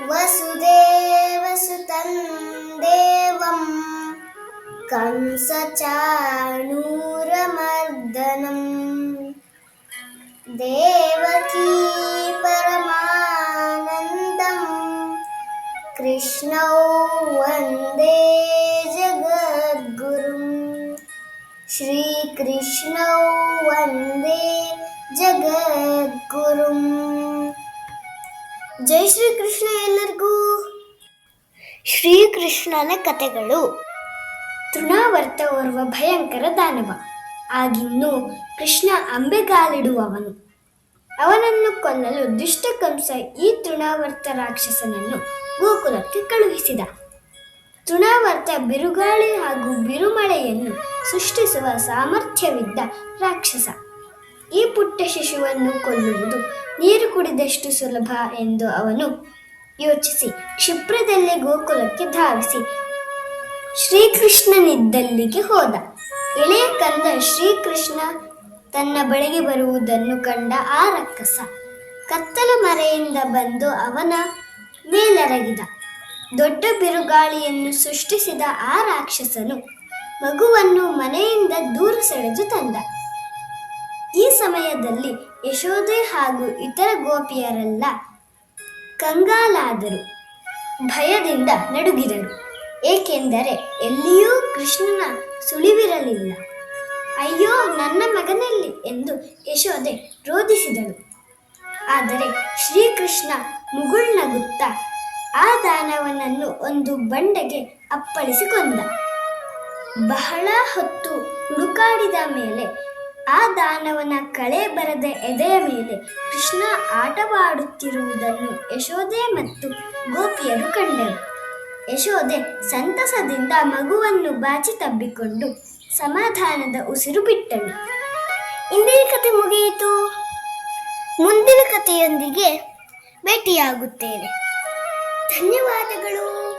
ವಸುದೇವಸುತಂ ದೇವಂ ಕಂಸಚಾಣೂರಮರ್ದನಂ ದೇವಕೀ ಪರಮಾನಂದಂ ಕೃಷ್ಣೌ ವಂದೇ ಜಗದ್ಗುರುಂ ಶ್ರೀಕೃಷ್ಣೌ ವಂದೇ ಜಗದ್ಗುರುಂ. ಜೈ ಶ್ರೀಕೃಷ್ಣ ಎಲ್ಲರಿಗೂ. ಶ್ರೀಕೃಷ್ಣನ ಕಥೆಗಳು. ತೃಣಾವರ್ತ ಓರ್ವ ಭಯಂಕರ ದಾನವ. ಆಗಿನ್ನೂ ಕೃಷ್ಣ ಅಂಬೆಗಾಲಿಡುವವನು. ಅವನನ್ನು ಕೊಲ್ಲಲು ದುಷ್ಟಕಂಸ ಈ ತೃಣಾವರ್ತ ರಾಕ್ಷಸನನ್ನು ಗೋಕುಲಕ್ಕೆ ಕಳುಹಿಸಿದ. ತೃಣಾವರ್ತ ಬಿರುಗಾಳಿ ಹಾಗೂ ಬಿರುಮಳೆಯನ್ನು ಸೃಷ್ಟಿಸುವ ಸಾಮರ್ಥ್ಯವಿದ್ದ ರಾಕ್ಷಸ. ಈ ಪುಟ್ಟ ಶಿಶುವನ್ನು ಕೊಲ್ಲುವುದು ನೀರು ಕುಡಿದಷ್ಟು ಸುಲಭ ಎಂದು ಅವನು ಯೋಚಿಸಿ ಕ್ಷಿಪ್ರದಲ್ಲೇ ಗೋಕುಲಕ್ಕೆ ಧಾವಿಸಿ ಶ್ರೀಕೃಷ್ಣನಿದ್ದಲ್ಲಿಗೆ ಹೋದ. ಎಳೆಯ ಕಂದ ಶ್ರೀಕೃಷ್ಣ ತನ್ನ ಬಳಿಗೆ ಬರುವುದನ್ನು ಕಂಡ ಆ ರಕ್ಕಸ ಕತ್ತಲ ಮರೆಯಿಂದ ಬಂದು ಅವನ ಮೇಲೆರಗಿದ. ದೊಡ್ಡ ಬಿರುಗಾಳಿಯನ್ನು ಸೃಷ್ಟಿಸಿದ ಆ ರಾಕ್ಷಸನು ಮಗುವನ್ನು ಮನೆಯಿಂದ ದೂರ ಸೆಳೆದು ತಂದ. ಈ ಸಮಯದಲ್ಲಿ ಯಶೋದೆ ಹಾಗೂ ಇತರ ಗೋಪಿಯರೆಲ್ಲ ಕಂಗಾಲಾದರು, ಭಯದಿಂದ ನಡುಗಿದರು. ಏಕೆಂದರೆ ಎಲ್ಲಿಯೂ ಕೃಷ್ಣನ ಸುಳಿವಿರಲಿಲ್ಲ. ಅಯ್ಯೋ ನನ್ನ ಮಗನಲ್ಲಿ ಎಂದು ಯಶೋದೆ ರೋಧಿಸಿದಳು. ಆದರೆ ಶ್ರೀಕೃಷ್ಣ ಮುಗುಳ್ನಗುತ್ತಾ ಆ ದಾನವನನ್ನು ಒಂದು ಬಂಡೆಗೆ ಅಪ್ಪಳಿಸಿಕೊಂಡ. ಬಹಳ ಹೊತ್ತು ಹುಡುಕಾಡಿದ ಮೇಲೆ ಆ ದಾನವನ ಕಳೆ ಬರದ ಎದೆಯ ಮೇಲೆ ಕೃಷ್ಣ ಆಟವಾಡುತ್ತಿರುವುದನ್ನು ಯಶೋದೆ ಮತ್ತು ಗೋಪಿಯರು ಕಂಡರು. ಯಶೋದೆ ಸಂತಸದಿಂದ ಮಗುವನ್ನು ಬಾಚಿ ತಬ್ಬಿಕೊಂಡು ಸಮಾಧಾನದ ಉಸಿರು ಬಿಟ್ಟಳು. ಇಂದಿನ ಕಥೆ ಮುಗಿಯಿತು. ಮುಂದಿನ ಕಥೆಯೊಂದಿಗೆ ಭೇಟಿಯಾಗುತ್ತೇನೆ. ಧನ್ಯವಾದಗಳು.